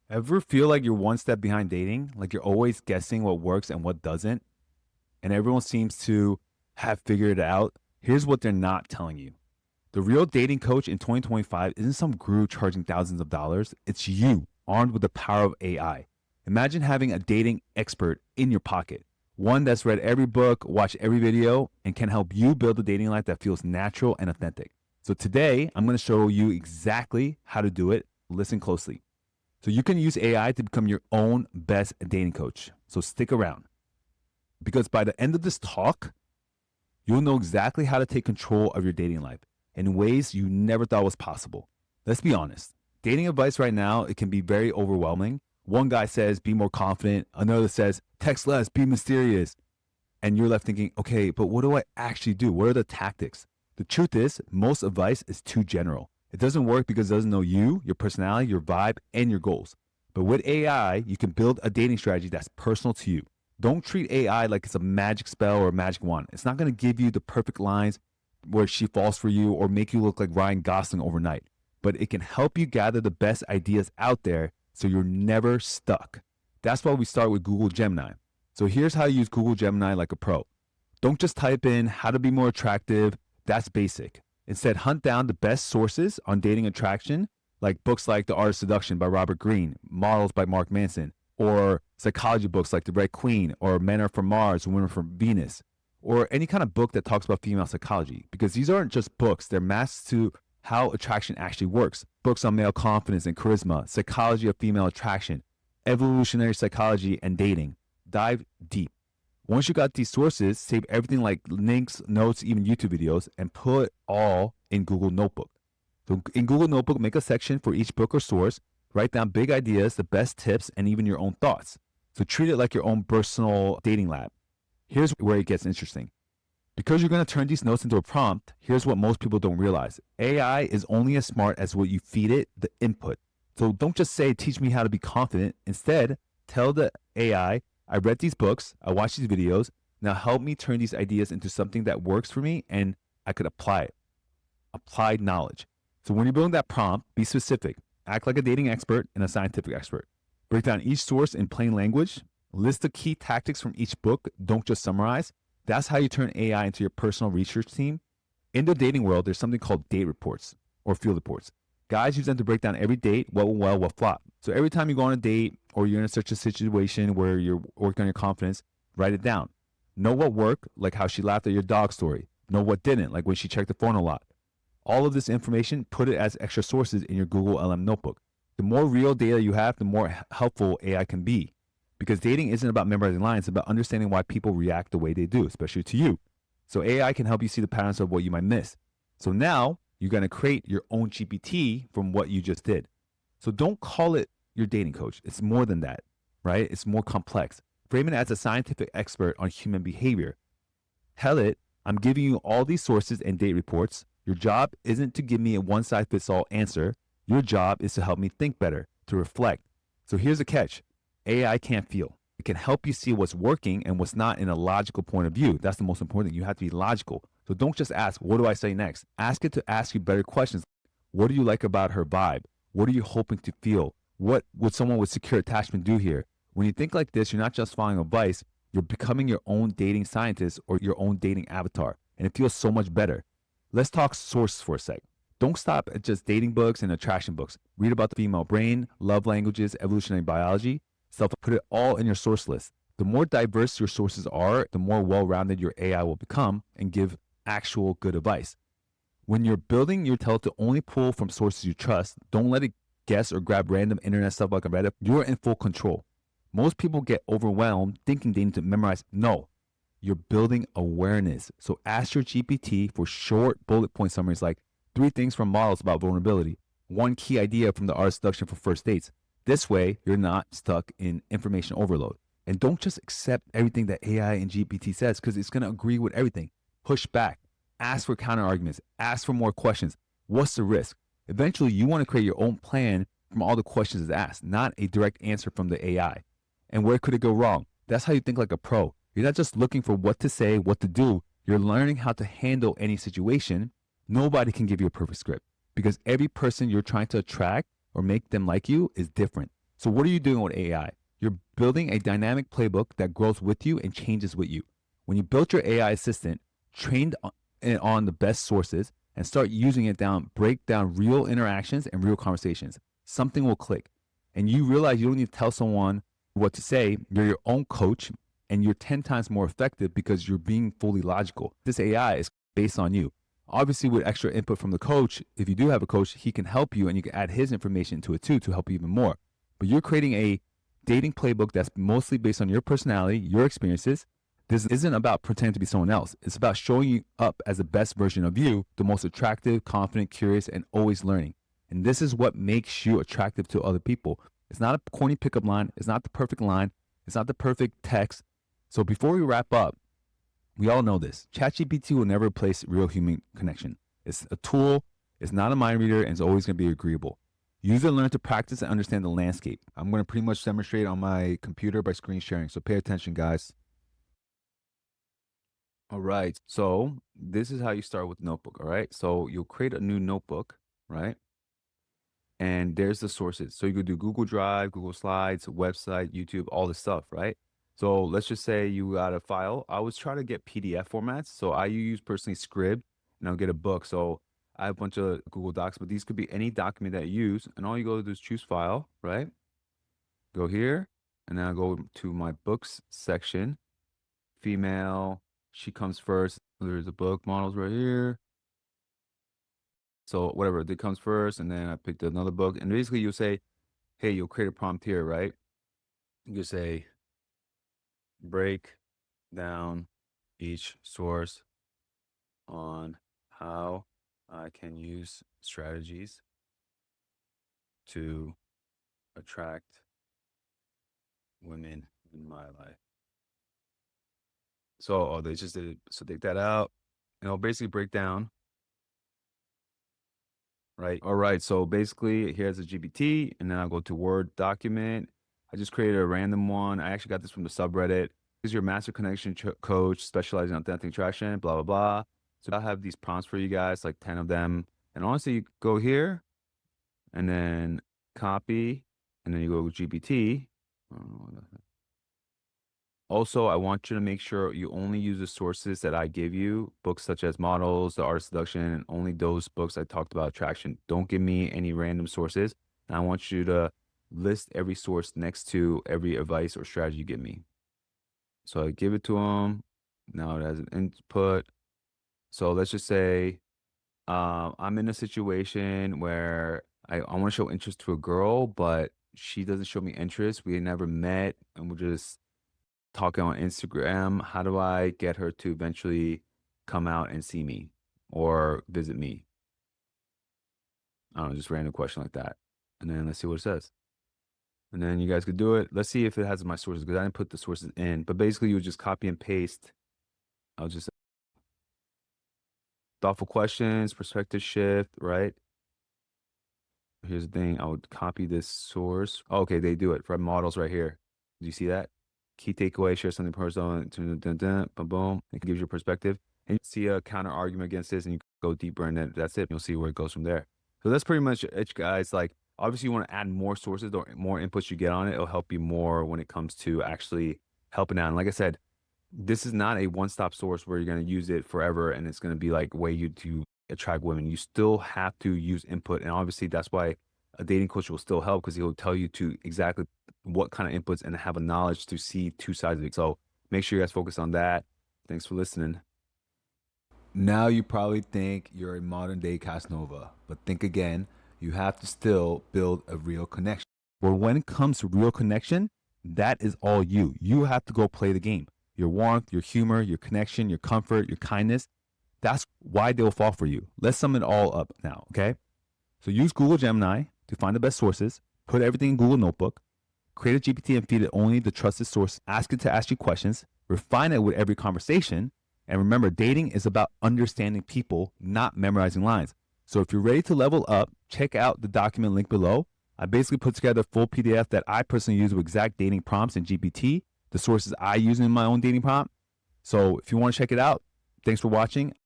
Ever feel like you're one step behind dating? Like you're always guessing what works and what doesn't? And everyone seems to have figured it out. Here's what they're not telling you. The real dating coach in 2025 isn't some guru charging thousands of dollars. It's you, armed with the power of AI. Imagine having a dating expert in your pocket, one that's read every book, watched every video, and can help you build a dating life that feels natural and authentic. So today, I'm going to show you exactly how to do it. Listen closely. So you can use AI to become your own best dating coach. So stick around because by the end of this talk, you'll know exactly how to take control of your dating life in ways you never thought was possible. Let's be honest. Dating advice right now, it can be very overwhelming. One guy says, be more confident. Another says, text less, be mysterious. And you're left thinking, okay, but what do I actually do? What are the tactics? The truth is, most advice is too general. It doesn't work because it doesn't know you, your personality, your vibe, and your goals. But with AI, you can build a dating strategy that's personal to you. Don't treat AI like it's a magic spell or a magic wand. It's not going to give you the perfect lines where she falls for you or make you look like Ryan Gosling overnight. But it can help you gather the best ideas out there so you're never stuck. That's why we start with Google Gemini. So here's how you use Google Gemini like a pro. Don't just type in how to be more attractive. That's basic. Instead, hunt down the best sources on dating attraction, like books like The Art of Seduction by Robert Greene, Models by Mark Manson, or psychology books like The Red Queen, or Men Are From Mars, Women Are From Venus, or any kind of book that talks about female psychology. Because these aren't just books, they're maps to how attraction actually works. Books on male confidence and charisma, psychology of female attraction, evolutionary psychology, and dating. Dive deep. Once you got these sources, save everything like links, notes, even YouTube videos, and put it all in Google Notebook. So in Google Notebook, make a section for each book or source. Write down big ideas, the best tips, and even your own thoughts. So treat it like your own personal dating lab. Here's where it gets interesting. Because you're going to turn these notes into a prompt, here's what most people don't realize. AI is only as smart as what you feed it, the input. So don't just say, teach me how to be confident. Instead, tell the AI, I read these books, I watched these videos. Now help me turn these ideas into something that works for me and I could apply it. Applied knowledge. So when you're building that prompt, be specific. Act like a dating expert and a scientific expert. Break down each source in plain language. List the key tactics from each book. Don't just summarize. That's how you turn AI into your personal research team. In the dating world, there's something called date reports or field reports. Guys use them to break down every date, what went well, what flopped. So every time you go on a date or you're in such a situation where you're working on your confidence, write it down. Know what worked, like how she laughed at your dog story. Know what didn't, like when she checked the phone a lot. All of this information, put it as extra sources in your Google LM notebook. The more real data you have, the more helpful AI can be. Because dating isn't about memorizing lines, it's about understanding why people react the way they do, especially to you. So AI can help you see the patterns of what you might miss. So now you're going to create your own GPT from what you just did. So don't call it your dating coach. It's more than that, right? It's more complex. Frame it as a scientific expert on human behavior. Tell it, I'm giving you all these sources and date reports. Your job isn't to give me a one-size-fits-all answer. Your job is to help me think better, to reflect. So here's the catch. AI can't feel. It can help you see what's working and what's not in a logical point of view. That's the most important thing. You have to be logical. So don't just ask, what do I say next? Ask it to ask you better questions. What do you like about her vibe? What are you hoping to feel? What would someone with secure attachment do here? When you think like this, you're not just following advice, you're becoming your own dating scientist or your own dating avatar. And it feels so much better. Let's talk source for a sec. Don't stop at just dating books and attraction books. Read about the female brain, love languages, evolutionary biology. Put it all in your source list. The more diverse your sources are, the more well-rounded your AI will become and give actual good advice. When you're building, you tell it to only pull from sources you trust. Don't let it guess or grab random internet stuff like a Reddit. You're in full control. Most people get overwhelmed thinking they need to memorize. No, you're building awareness. So ask your GPT for short bullet point summaries like 3 things from models about vulnerability, 1 key idea from the art of seduction for first dates. This way, you're not stuck in information overload. And don't just accept everything that AI and GPT says because it's going to agree with everything. Push back. Ask for counter arguments. Ask for more questions. What's the risk? Eventually, you want to create your own plan from all the questions it's asked, not a direct answer from the AI. And where could it go wrong? That's how you think like a pro. You're not just looking for what to say, what to do. You're learning how to handle any situation. Nobody can give you a perfect script because every person you're trying to attract or make them like you is different. So what are you doing with AI? You're building a dynamic playbook that grows with you and changes with you. When you built your AI assistant, trained on the best sources, and start using it break down real interactions and real conversations, something will click. And you realize you don't need to tell someone what to say. You're your own coach, and you're 10 times more effective because you're being fully logical. This AI is based on you. Obviously, with extra input from the coach, if you do have a coach, he can help you and you can add his information to it too to help you even more. But you're creating a dating playbook that's mostly based on your personality, your experiences. This isn't about pretending to be someone else. It's about showing you up as the best version of you, the most attractive, confident, curious, and always learning. And this is what makes you attractive to other people. It's not a corny pickup line. It's not the perfect line. It's not the perfect text. So before we wrap up, we all know this. ChatGPT will never replace real human connection. It's a tool. It's not a mind reader, and it's always going to be agreeable. Use it, learn to practice and understand the landscape. I'm going to pretty much demonstrate on my computer by screen sharing. So pay attention, guys. All right. So this is how you start with notebook. All right. So you'll create a new notebook, right? And there's the sources. So you could do Google Drive, Google Slides, website, YouTube, all this stuff, right? So let's just say you got a file. I always try to get PDF formats. So I use personally Scribd, and I'll get a book. So I have a bunch of Google Docs, but these could be any document that you use. And all you go to do is choose file, right? Go here, and then I'll go to my books section. Female, she comes first. There's a book, models right here. So whatever, it comes first, and then I picked another book. And basically you'll say, hey, you'll create a prompt here, right? You say, break down each source on how I can use strategies to attract women in my life. So, they just did it. So take that out, and I'll basically break down, right? All right. So basically, here's a GPT, and then I'll go to Word document. I just created a random one. I actually got this from the subreddit. Is your master connection coach specializing in authentic attraction, blah, blah, blah. So I'll have these prompts for you guys, like 10 of them. And honestly, you go here and then copy, and then you go GPT. Also, I want you to make sure you only use the sources that I give you, books such as Models, The Art of Seduction, and only those books I talked about attraction. Don't give me any random sources. And I want you to list every source next to every advice or strategy you give me. So I give it to them. Now it has an input. So let's just say I'm in a situation where I want to show interest to a girl, but she doesn't show me interest. We never met, and we're just talking on Instagram. How do I get her to eventually come out and see me or visit me? I don't know, just random question like that. And then let's see what it says. And then you guys could do it. Let's see if it has my sources, because I didn't put the sources in. But basically, you would just copy and paste. I'll just thoughtful questions, perspective shift, right? Here's the thing. I would copy this source. Oh, okay, they do it for models right here. Do you see that? Key takeaway, share something personal, boom, boom. It gives you perspective. And you see a counter argument against this, and you go deeper, and then that's it. You'll see where it goes from there. So that's pretty much it, guys. Like, obviously, you want to add more sources, the more inputs you get on it, it'll help you more when it comes to actually helping out. And like I said, this is not a one-stop source where you're going to use it forever and it's going to be like way you to attract women. You still have to use input. And obviously that's why a dating coach will still help, because he'll tell you to exactly what kind of inputs and have a knowledge to see two sides of it. So make sure you guys focus on that. Thanks for listening. Now you probably think you're a modern day Casanova, but think again. You have to still build a real connection. But when it comes to real connection, that is all you. You have to go play the game. Your warmth, your humor, your connection, your comfort, your kindness. That's why they'll fall for you. Let's sum it all up now, okay? So use Google Gemini to find the best sources, put everything in Google Notebook, create a GPT and feed it only the trusted source, ask it to ask you questions, refine it with every conversation, and remember, dating is about understanding people, not memorizing lines. So if you're ready to level up, check out the document link below. I basically put together a full PDF that I personally use with exact dating prompts in GPT, the sources I use in my own dating prompt. So if you want to check it out, thanks for watching.